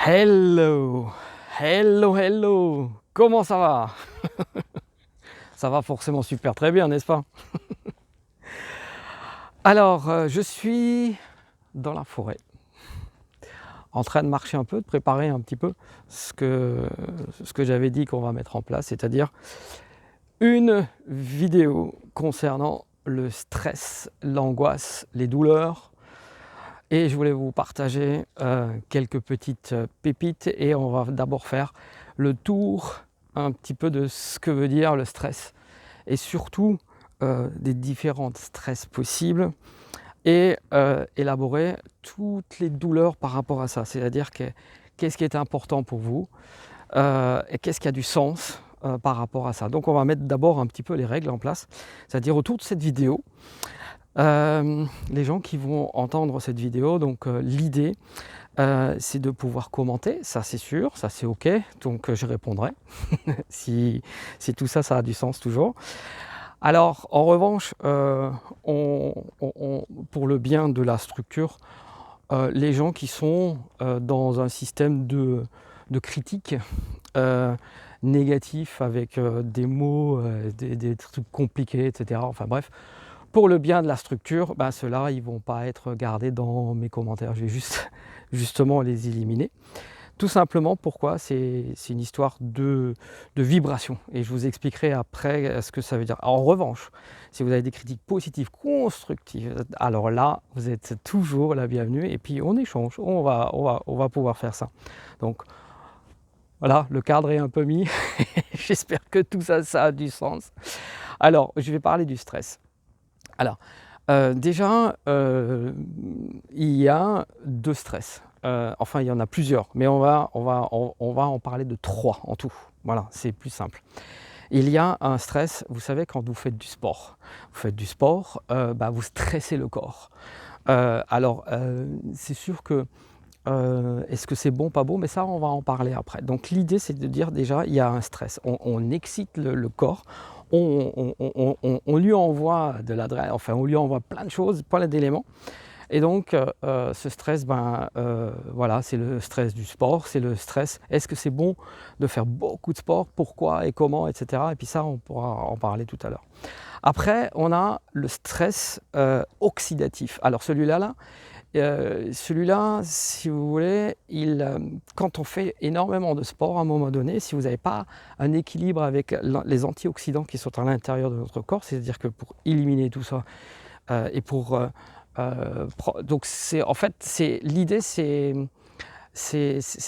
Hello, hello, hello, comment ça va? Ça va forcément super très bien, n'est-ce pas? Alors, je suis dans la forêt, en train de marcher un peu, de préparer un petit peu ce que j'avais dit qu'on va mettre en place, c'est-à-dire une vidéo concernant le stress, l'angoisse, les douleurs. Et je voulais vous partager quelques petites pépites et on va d'abord faire le tour un petit peu de ce que veut dire le stress et surtout des différents stress possibles et élaborer toutes les douleurs par rapport à ça. C'est-à-dire qu'est-ce qui est important pour vous et qu'est-ce qui a du sens par rapport à ça. Donc on va mettre d'abord un petit peu les règles en place, c'est-à-dire autour de cette vidéo. Les gens qui vont entendre cette vidéo, donc l'idée c'est de pouvoir commenter, ça c'est sûr, ça c'est ok, donc je répondrai si tout ça, ça a du sens toujours. Alors en revanche, pour le bien de la structure, les gens qui sont dans un système de critique négatif avec des mots, des trucs compliqués, etc. Enfin bref, pour le bien de la structure, ben ceux-là, ils ne vont pas être gardés dans mes commentaires. Je vais justement les éliminer. Tout simplement pourquoi c'est une histoire de vibration. Et je vous expliquerai après ce que ça veut dire. En revanche, si vous avez des critiques positives, constructives, alors là, vous êtes toujours la bienvenue. Et puis on échange, on va pouvoir faire ça. Donc voilà, le cadre est un peu mis. J'espère que tout ça, ça a du sens. Alors, je vais parler du stress. Alors, déjà, il y a 2 stress. Enfin, il y en a plusieurs, mais on va en parler de 3 en tout. Voilà, c'est plus simple. Il y a un stress, vous savez, quand vous faites du sport. Vous faites du sport, vous stressez le corps. Alors, c'est sûr que, est-ce que c'est bon, pas bon? Mais ça, on va en parler après. Donc l'idée, c'est de dire déjà, il y a un stress. On excite le corps, on lui envoie de l'adrénaline, enfin on lui envoie plein de choses, plein d'éléments. Et donc ce stress, voilà, c'est le stress du sport, c'est le stress. Est-ce que c'est bon de faire beaucoup de sport? Pourquoi et comment, etc. Et puis ça, on pourra en parler tout à l'heure. Après, on a le stress oxydatif. Alors celui-là, si vous voulez, quand on fait énormément de sport à un moment donné, si vous n'avez pas un équilibre avec les antioxydants qui sont à l'intérieur de notre corps, c'est-à-dire que pour éliminer tout ça et donc en fait, l'idée, c'est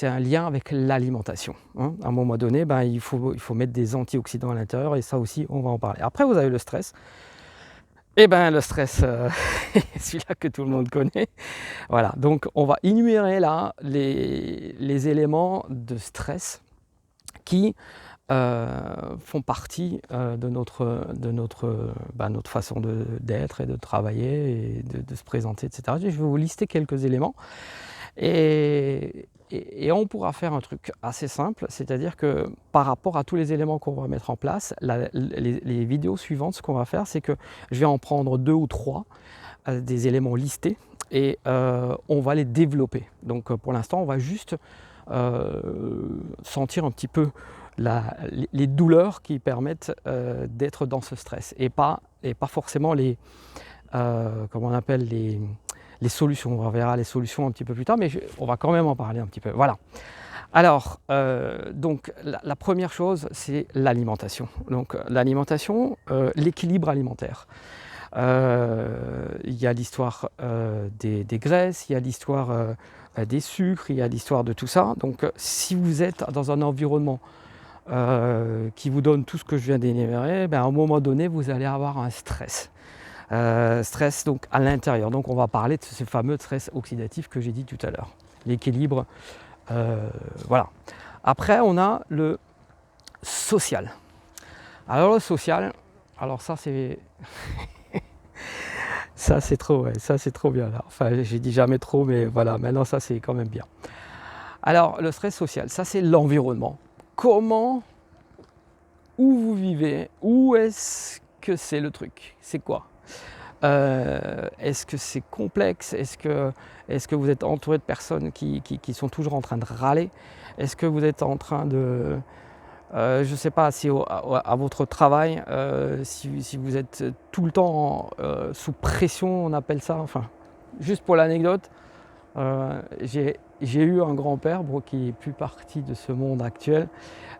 un lien avec l'alimentation, hein. À un moment donné, il faut mettre des antioxydants à l'intérieur et ça aussi, on va en parler. Après, vous avez le stress. Et le stress, celui-là que tout le monde connaît. Voilà, donc on va énumérer là les éléments de stress qui font partie de notre façon d'être et de travailler et de se présenter, etc. Je vais vous lister quelques éléments et on pourra faire un truc assez simple, c'est-à-dire que par rapport à tous les éléments qu'on va mettre en place, les vidéos suivantes, ce qu'on va faire, c'est que je vais en prendre 2 ou 3 des éléments listés et on va les développer. Donc pour l'instant, on va juste sentir un petit peu les douleurs qui permettent d'être dans ce stress et pas forcément comment on appelle les solutions. On verra les solutions un petit peu plus tard, mais on va quand même en parler un petit peu. Voilà. Alors, donc la première chose, c'est l'alimentation. Donc l'alimentation, l'équilibre alimentaire. Il y a l'histoire des graisses, il y a l'histoire des sucres, il y a l'histoire de tout ça. Donc si vous êtes dans un environnement qui vous donne tout ce que je viens d'énumérer, à un moment donné, vous allez avoir un stress. Stress donc à l'intérieur. Donc on va parler de ce fameux stress oxydatif que j'ai dit tout à l'heure. L'équilibre, voilà. Après, on a le social. Alors le social, alors ça c'est... ça c'est trop, ouais, ça c'est trop bien là. Enfin, j'ai dit jamais trop, mais voilà, maintenant ça c'est quand même bien. Alors le stress social, ça c'est l'environnement. Comment, où vous vivez, où est-ce que c'est le truc? C'est quoi? Est-ce que c'est complexe? Est-ce que vous êtes entouré de personnes qui sont toujours en train de râler? Est-ce que vous êtes en train de, je ne sais pas, si à votre travail, si vous êtes tout le temps sous pression, on appelle ça, enfin, juste pour l'anecdote, j'ai eu un grand-père qui est plus parti de ce monde actuel.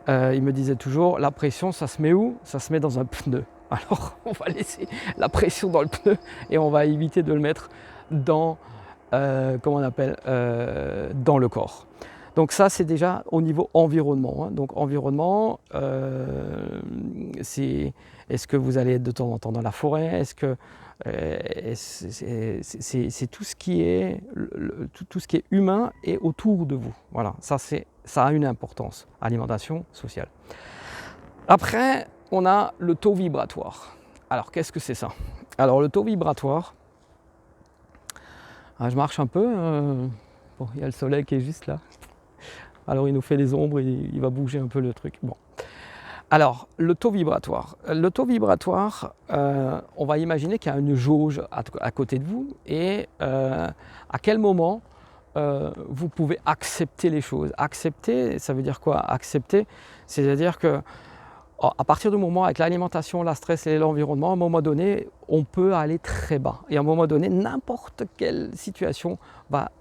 Il me disait toujours, la pression, ça se met où? Ça se met dans un pneu. Alors, on va laisser la pression dans le pneu et on va éviter de le mettre dans, comment on appelle, dans le corps. Donc ça, c'est déjà au niveau environnement, hein. Donc environnement, est-ce que vous allez être de temps en temps dans la forêt? Est-ce que c'est tout ce qui est tout ce qui est humain et autour de vous. Voilà, ça a une importance. Alimentation sociale. Après, on a le taux vibratoire. Alors, qu'est-ce que c'est ça? Alors, le taux vibratoire, je marche un peu. Bon, il y a le soleil qui est juste là. Alors, il nous fait des ombres et il va bouger un peu le truc. Bon. Alors, le taux vibratoire. Le taux vibratoire, on va imaginer qu'il y a une jauge à côté de vous et à quel moment vous pouvez accepter les choses. Accepter, ça veut dire quoi? Accepter, c'est-à-dire que à partir du moment avec l'alimentation, la stress et l'environnement, à un moment donné, on peut aller très bas. Et à un moment donné, n'importe quelle situation va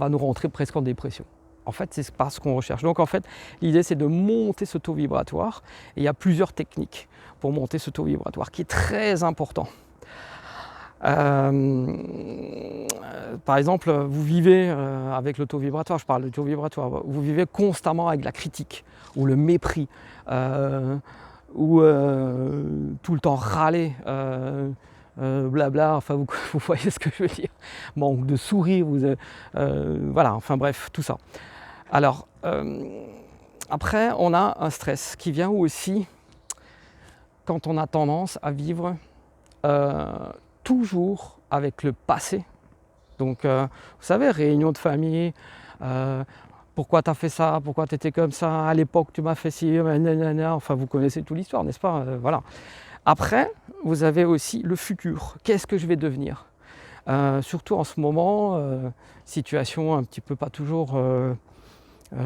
nous rentrer presque en dépression. En fait, c'est pas ce qu'on recherche. Donc en fait, l'idée c'est de monter ce taux vibratoire. Et il y a plusieurs techniques pour monter ce taux vibratoire qui est très important. Par exemple, vous vivez avec le taux vibratoire, je parle de taux vibratoire, vous vivez constamment avec la critique ou le mépris ou tout le temps râler, blabla, enfin vous voyez ce que je veux dire, manque de sourire, voilà, enfin bref, tout ça. Alors, après, on a un stress qui vient aussi quand on a tendance à vivre toujours avec le passé. Donc, vous savez, réunion de famille, pourquoi tu as fait ça, pourquoi tu étais comme ça, à l'époque tu m'as fait ci, nanana, enfin vous connaissez toute l'histoire, n'est-ce pas? Voilà. Après, vous avez aussi le futur. Qu'est-ce que je vais devenir? Surtout en ce moment, situation un petit peu pas toujours,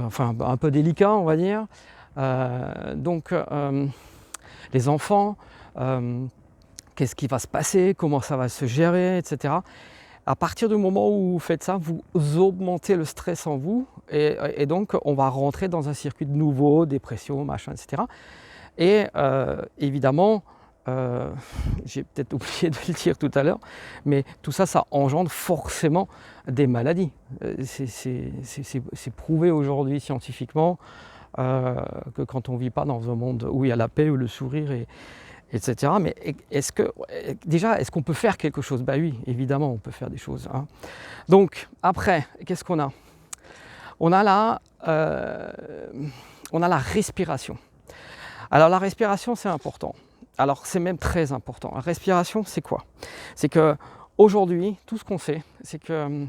enfin un peu délicat, on va dire. Donc, les enfants, qu'est-ce qui va se passer, comment ça va se gérer, etc. À partir du moment où vous faites ça, vous augmentez le stress en vous et donc on va rentrer dans un circuit de nouveau, dépression, machin, etc. Et évidemment, j'ai peut-être oublié de le dire tout à l'heure, mais tout ça, ça engendre forcément des maladies. C'est prouvé aujourd'hui scientifiquement que quand on ne vit pas dans un monde où il y a la paix, où le sourire etc. Mais est-ce qu'on peut faire quelque chose? Bah oui, évidemment, on peut faire des choses, hein. Donc, après, qu'est-ce qu'on a? On a la respiration. Alors, la respiration, c'est important. Alors, c'est même très important. La respiration, c'est quoi? C'est qu'aujourd'hui, tout ce qu'on sait, c'est que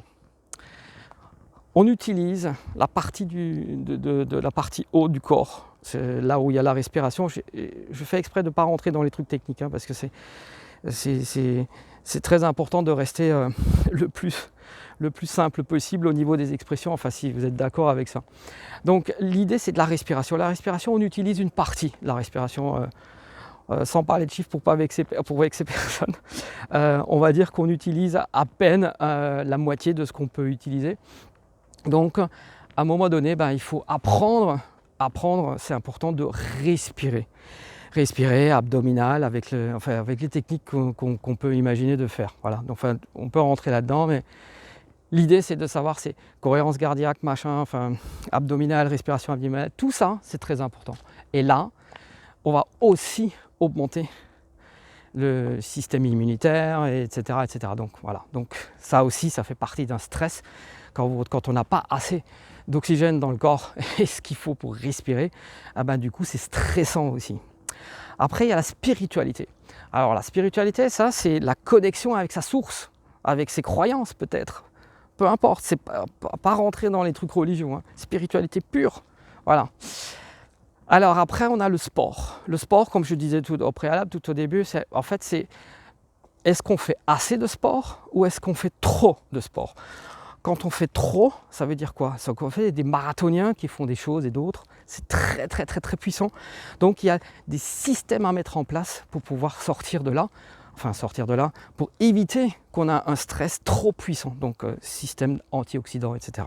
on utilise la partie de la partie haut du corps. C'est là où il y a la respiration. Je fais exprès de ne pas rentrer dans les trucs techniques, hein, parce que c'est très important de rester le plus simple possible au niveau des expressions, enfin si vous êtes d'accord avec ça. Donc l'idée c'est de la respiration. La respiration, on utilise une partie de la respiration, sans parler de chiffres pour vexer personne. On va dire qu'on utilise à peine la moitié de ce qu'on peut utiliser. Donc à un moment donné, il faut apprendre, c'est important de respirer. Respirer, abdominal, avec les techniques qu'on peut imaginer de faire. Voilà. Donc, enfin, on peut rentrer là-dedans, mais l'idée c'est de savoir, c'est cohérence cardiaque, machin, enfin, abdominal, respiration abdominale, tout ça c'est très important. Et là, on va aussi augmenter le système immunitaire, etc., etc. Donc voilà. Donc ça aussi, ça fait partie d'un stress. Quand on n'a pas assez d'oxygène dans le corps et ce qu'il faut pour respirer, du coup c'est stressant aussi. Après il y a la spiritualité. Alors la spiritualité, ça c'est la connexion avec sa source, avec ses croyances peut-être. Peu importe, c'est pas rentrer dans les trucs religieux, hein. Spiritualité pure. Voilà. Alors après on a le sport. Le sport, comme je disais tout au préalable, tout au début, c'est est-ce qu'on fait assez de sport ou est-ce qu'on fait trop de sport? Quand on fait trop, ça veut dire quoi? C'est qu'on fait des marathoniens qui font des choses et d'autres. C'est très très très très puissant. Donc il y a des systèmes à mettre en place pour pouvoir sortir de là. Enfin sortir de là, pour éviter qu'on a un stress trop puissant. Donc système antioxydant, etc.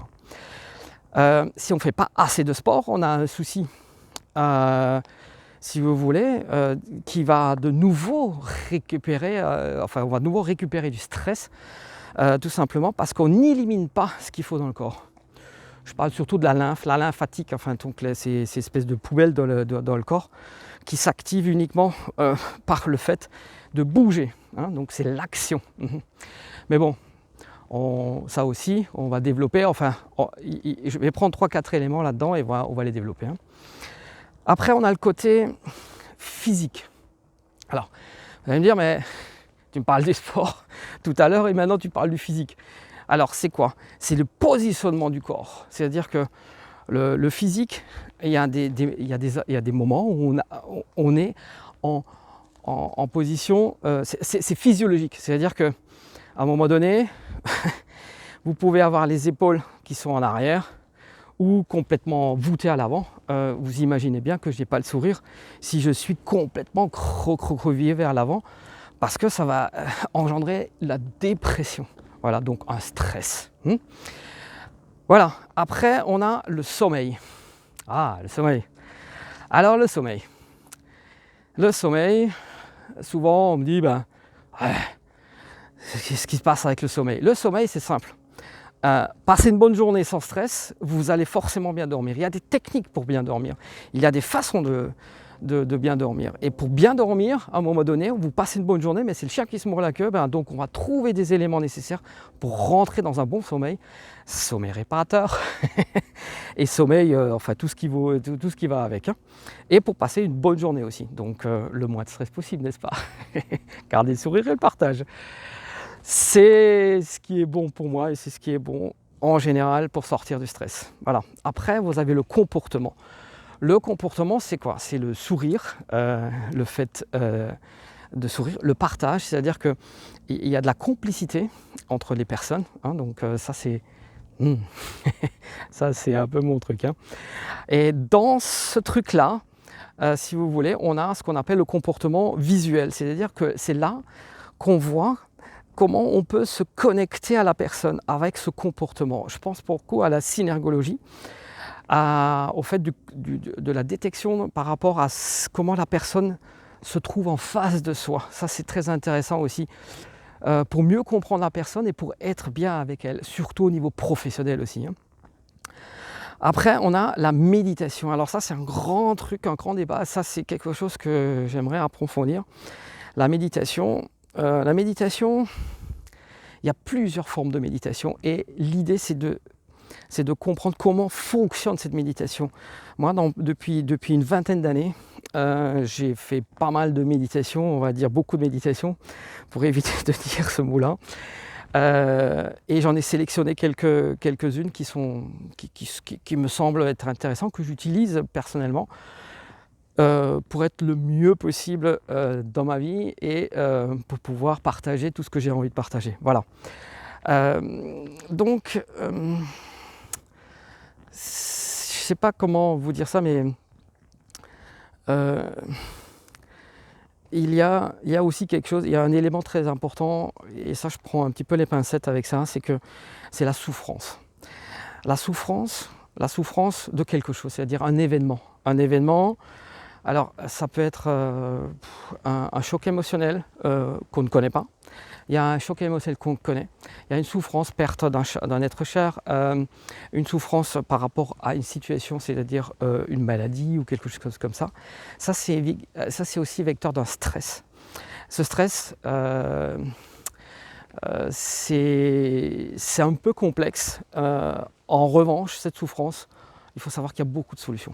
Si on ne fait pas assez de sport, on a un souci. Si vous voulez, qui va de nouveau récupérer, on va de nouveau récupérer du stress, tout simplement parce qu'on n'élimine pas ce qu'il faut dans le corps. Je parle surtout de la lymphatique, enfin donc ces espèces de poubelles dans le corps qui s'activent uniquement par le fait de bouger, hein, donc c'est l'action. Mais bon, ça aussi, on va développer, je vais prendre 3-4 éléments là-dedans et on va les développer. Hein. Après, on a le côté physique. Alors, vous allez me dire, mais tu me parles des sports tout à l'heure et maintenant tu parles du physique. Alors, c'est quoi? C'est le positionnement du corps. C'est-à-dire que le physique, il y a des moments où on est en position, c'est physiologique. C'est-à-dire qu'à un moment donné, vous pouvez avoir les épaules qui sont en arrière, ou complètement voûté à l'avant. Vous imaginez bien que je n'ai pas le sourire si je suis complètement recroquevillé vers l'avant, parce que ça va engendrer la dépression. Voilà, donc un stress. Voilà, après on a le sommeil. Ah, le sommeil. Alors le sommeil. Le sommeil, souvent on me dit, qu'est-ce qui se passe avec le sommeil? Le sommeil, c'est simple. Passer une bonne journée sans stress, vous allez forcément bien dormir. Il y a des techniques pour bien dormir. Il y a des façons de bien dormir. Et pour bien dormir, à un moment donné, vous passez une bonne journée, mais c'est le chien qui se mord la queue, donc on va trouver des éléments nécessaires pour rentrer dans un bon sommeil. Sommeil réparateur et sommeil, tout ce qui va avec. Hein. Et pour passer une bonne journée aussi. Donc le moins de stress possible, n'est-ce pas? Gardez le sourire et le partage. C'est ce qui est bon pour moi et c'est ce qui est bon en général pour sortir du stress. Voilà. Après, vous avez le comportement. Le comportement, c'est quoi? C'est le sourire, le fait de sourire, le partage, c'est-à-dire qu'il y a de la complicité entre les personnes. Hein, donc ça, c'est ça, c'est un peu mon truc. Hein. Et dans ce truc-là, si vous voulez, on a ce qu'on appelle le comportement visuel. C'est-à-dire que c'est là qu'on voit comment on peut se connecter à la personne avec ce comportement. Je pense beaucoup à la synergologie, au fait de la détection par rapport à comment la personne se trouve en face de soi. Ça, c'est très intéressant aussi, pour mieux comprendre la personne et pour être bien avec elle, surtout au niveau professionnel aussi. Hein. Après, on a la méditation. Alors ça, c'est un grand truc, un grand débat. Ça, c'est quelque chose que j'aimerais approfondir. La méditation, il y a plusieurs formes de méditation et l'idée c'est de comprendre comment fonctionne cette méditation. Moi, depuis une vingtaine d'années, j'ai fait pas mal de méditation, on va dire beaucoup de méditation, pour éviter de dire ce mot-là. Et j'en ai sélectionné quelques-unes qui me semblent être intéressantes, que j'utilise personnellement. Pour être le mieux possible dans ma vie et pour pouvoir partager tout ce que j'ai envie de partager. Voilà. Donc, je ne sais pas comment vous dire ça, mais il y a aussi quelque chose, il y a un élément très important, et ça je prends un petit peu les pincettes avec ça, c'est la souffrance. La souffrance de quelque chose, c'est-à-dire un événement. Un événement. Alors, ça peut être un choc émotionnel qu'on ne connaît pas. Il y a un choc émotionnel qu'on connaît. Il y a une souffrance, perte d'un être cher, une souffrance par rapport à une situation, c'est-à-dire une maladie ou quelque chose comme ça. Ça, c'est aussi vecteur d'un stress. Ce stress, c'est un peu complexe. En revanche, cette souffrance, il faut savoir qu'il y a beaucoup de solutions.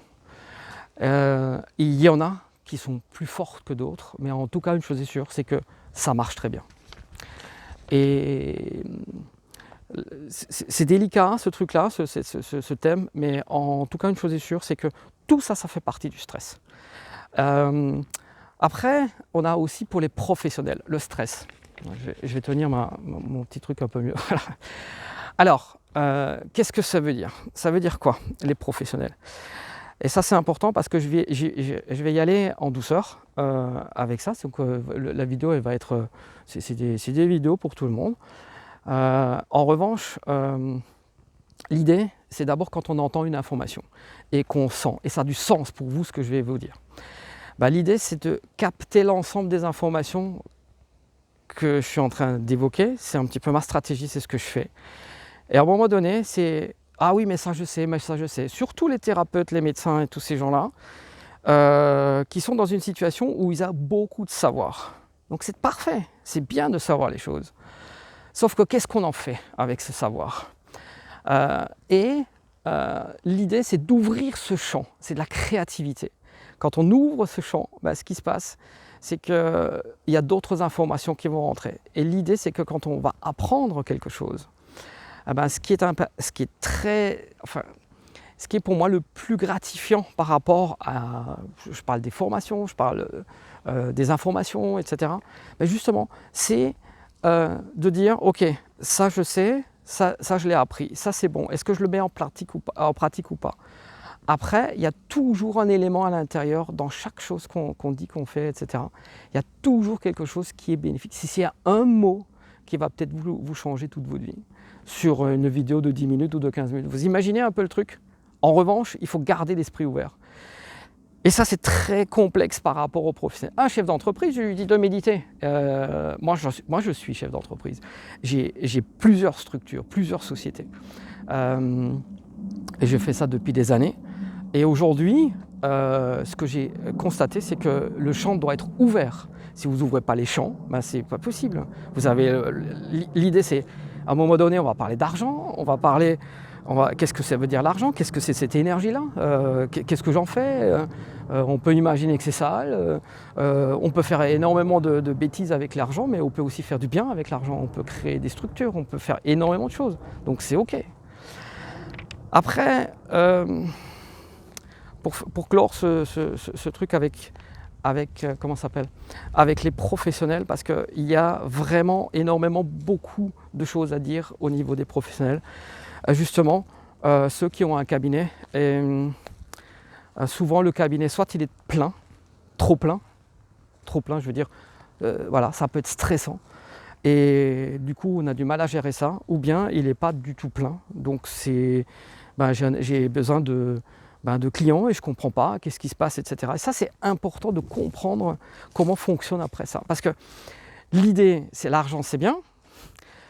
Il y en a qui sont plus fortes que d'autres, mais en tout cas, une chose est sûre, c'est que ça marche très bien. Et c'est délicat, ce truc-là, ce thème, mais en tout cas, une chose est sûre, c'est que tout ça, ça fait partie du stress. Après, on a aussi pour les professionnels, le stress. Je vais tenir mon petit truc un peu mieux. Voilà. Alors, qu'est-ce que ça veut dire? Ça veut dire quoi, les professionnels? Et ça, c'est important parce que je vais y aller en douceur avec ça. Donc, la vidéo, elle va être, c'est des vidéos pour tout le monde. En revanche, l'idée, c'est d'abord quand on entend une information et qu'on sent, et ça a du sens pour vous ce que je vais vous dire. Bah, l'idée, c'est de capter l'ensemble des informations que je suis en train d'évoquer. C'est un petit peu ma stratégie, c'est ce que je fais. Et à un moment donné, c'est « Ah oui, mais ça je sais, mais ça je sais ». Surtout les thérapeutes, les médecins et tous ces gens-là, qui sont dans une situation où ils ont beaucoup de savoir. Donc c'est parfait, c'est bien de savoir les choses. Sauf que qu'est-ce qu'on en fait avec ce savoir? L'idée, c'est d'ouvrir ce champ, c'est de la créativité. Quand on ouvre ce champ, bah, ce qui se passe, c'est qu'il y a d'autres informations qui vont rentrer. Et l'idée, c'est que quand on va apprendre quelque chose, eh ben, ce qui est pour moi le plus gratifiant par rapport à, je parle des formations, je parle des informations, etc. Mais justement, c'est de dire, ok, ça je sais, ça je l'ai appris, ça c'est bon, est-ce que je le mets en pratique ou pas? Après, il y a toujours un élément à l'intérieur dans chaque chose qu'on dit, qu'on fait, etc. Il y a toujours quelque chose qui est bénéfique. Si c'est un mot qui va peut-être vous changer toute votre vie, sur une vidéo de 10 minutes ou de 15 minutes. Vous imaginez un peu le truc? En revanche, il faut garder l'esprit ouvert. Et ça, c'est très complexe par rapport aux professionnels. Un chef d'entreprise, je lui dis de méditer. Moi, je suis chef d'entreprise. J'ai plusieurs structures, plusieurs sociétés. Et je fais ça depuis des années. Et aujourd'hui, ce que j'ai constaté, c'est que le champ doit être ouvert. Si vous n'ouvrez pas les champs, ben, c'est pas possible. L'idée, c'est, à un moment donné, on va parler d'argent, qu'est-ce que ça veut dire l'argent? Qu'est-ce que c'est cette énergie-là? Qu'est-ce que j'en fais? On peut imaginer que c'est sale. On peut faire énormément de bêtises avec l'argent, mais on peut aussi faire du bien avec l'argent. On peut créer des structures, on peut faire énormément de choses. Donc c'est OK. Après, pour clore ce truc avec comment ça s'appelle, avec les professionnels, parce qu'il y a vraiment énormément beaucoup de choses à dire au niveau des professionnels. Justement, ceux qui ont un cabinet, et souvent le cabinet, soit il est plein, trop plein, je veux dire, voilà, ça peut être stressant. Et du coup, on a du mal à gérer ça, ou bien il n'est pas du tout plein. Donc j'ai besoin de clients et je ne comprends pas, qu'est-ce qui se passe, etc. Et ça, c'est important de comprendre comment fonctionne après ça. Parce que l'idée, c'est l'argent, c'est bien.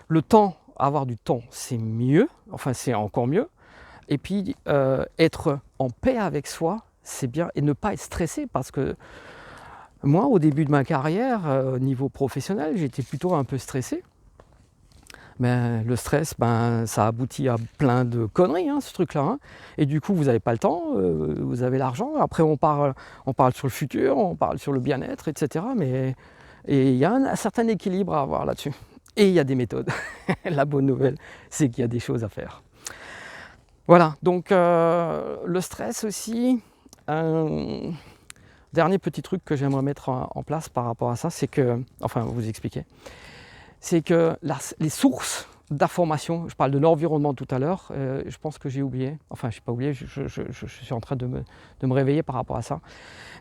Le temps, avoir du temps, c'est mieux. Enfin, c'est encore mieux. Et puis, être en paix avec soi, c'est bien. Et ne pas être stressé, parce que moi, au début de ma carrière, au niveau professionnel, j'étais plutôt un peu stressé. Mais le stress, ça aboutit à plein de conneries, ce truc-là. Hein. Et du coup, vous n'avez pas le temps, vous avez l'argent. Après, on parle sur le futur, on parle sur le bien-être, etc. Et il y a un certain équilibre à avoir là-dessus. Et il y a des méthodes. La bonne nouvelle, c'est qu'il y a des choses à faire. Voilà, donc le stress aussi. Dernier petit truc que j'aimerais mettre en place par rapport à ça, c'est que, enfin, vous expliquer, c'est que les sources d'informations, je parle de l'environnement tout à l'heure, je pense que j'ai oublié, enfin, je n'ai pas oublié, je suis en train de me réveiller par rapport à ça,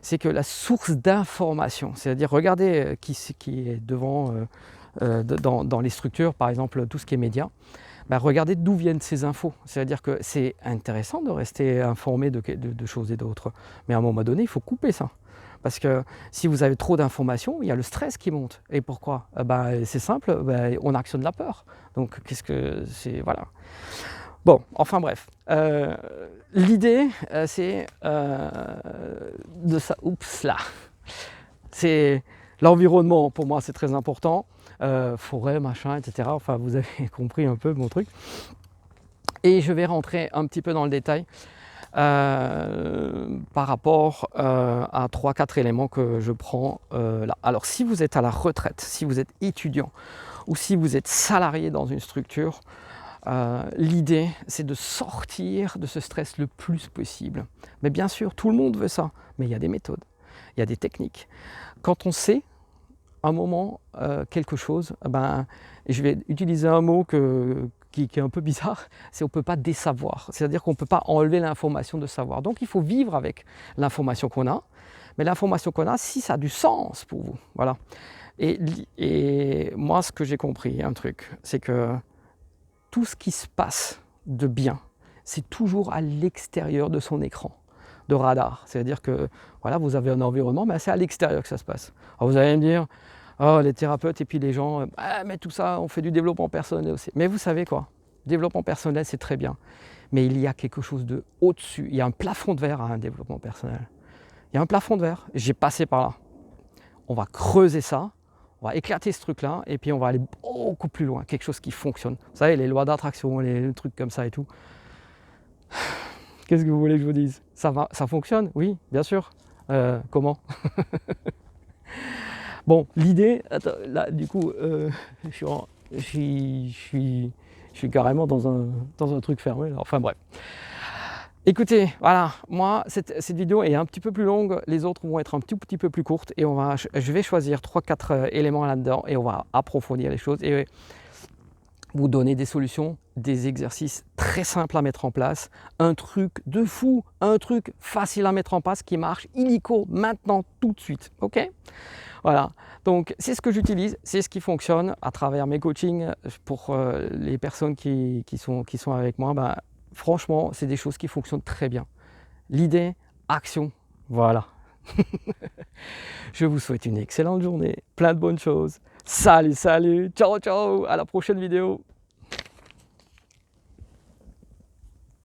c'est que la source d'information, c'est-à-dire regardez qui est devant, dans les structures, par exemple, tout ce qui est médias, regardez d'où viennent ces infos. C'est-à-dire que c'est intéressant de rester informé de choses et d'autres, mais à un moment donné, il faut couper ça. Parce que si vous avez trop d'informations, il y a le stress qui monte. Et pourquoi? C'est simple, on actionne la peur. Donc qu'est-ce que c'est? Voilà. Bon, enfin bref. L'idée, c'est de ça. Oups là. C'est l'environnement, pour moi, c'est très important. Forêt, machin, etc. Enfin, vous avez compris un peu mon truc. Et je vais rentrer un petit peu dans le détail par rapport à 3-4 éléments que je prends là. Alors, si vous êtes à la retraite, si vous êtes étudiant ou si vous êtes salarié dans une structure, l'idée, c'est de sortir de ce stress le plus possible. Mais bien sûr, tout le monde veut ça, mais il y a des méthodes, il y a des techniques. Quand on sait, un moment quelque chose, ben, je vais utiliser un mot qui est un peu bizarre, c'est on ne peut pas désavoir. C'est-à-dire qu'on ne peut pas enlever l'information de savoir. Donc il faut vivre avec l'information qu'on a, mais l'information qu'on a, si ça a du sens pour vous. Voilà. Et moi, ce que j'ai compris, un truc, c'est que tout ce qui se passe de bien, c'est toujours à l'extérieur de son écran de radar. C'est-à-dire que voilà, vous avez un environnement, mais c'est à l'extérieur que ça se passe. Alors vous allez me dire, oh, les thérapeutes et puis les gens, ah, mais tout ça, on fait du développement personnel aussi. Mais vous savez quoi? Développement personnel, c'est très bien. Mais il y a quelque chose de au-dessus. Il y a un plafond de verre à un développement personnel. Il y a un plafond de verre. J'ai passé par là. On va creuser ça. On va éclater ce truc-là et puis on va aller beaucoup plus loin. Quelque chose qui fonctionne. Vous savez, les lois d'attraction, les trucs comme ça et tout. Qu'est-ce que vous voulez que je vous dise? Ça fonctionne? Oui, bien sûr. Comment? Bon, l'idée, là, du coup, je suis carrément dans un truc fermé. Là. Enfin bref. Écoutez, voilà, moi, cette vidéo est un petit peu plus longue. Les autres vont être un tout petit peu plus courtes. Et je vais choisir 3-4 éléments là-dedans et on va approfondir les choses. Et vous donner des solutions, des exercices très simples à mettre en place, un truc de fou, un truc facile à mettre en place qui marche illico maintenant, tout de suite, ok? Voilà, donc c'est ce que j'utilise, c'est ce qui fonctionne à travers mes coachings pour les personnes qui sont avec moi. Ben, franchement, c'est des choses qui fonctionnent très bien. L'idée, action, voilà. Je vous souhaite une excellente journée, plein de bonnes choses. Salut, salut, ciao, ciao, à la prochaine vidéo.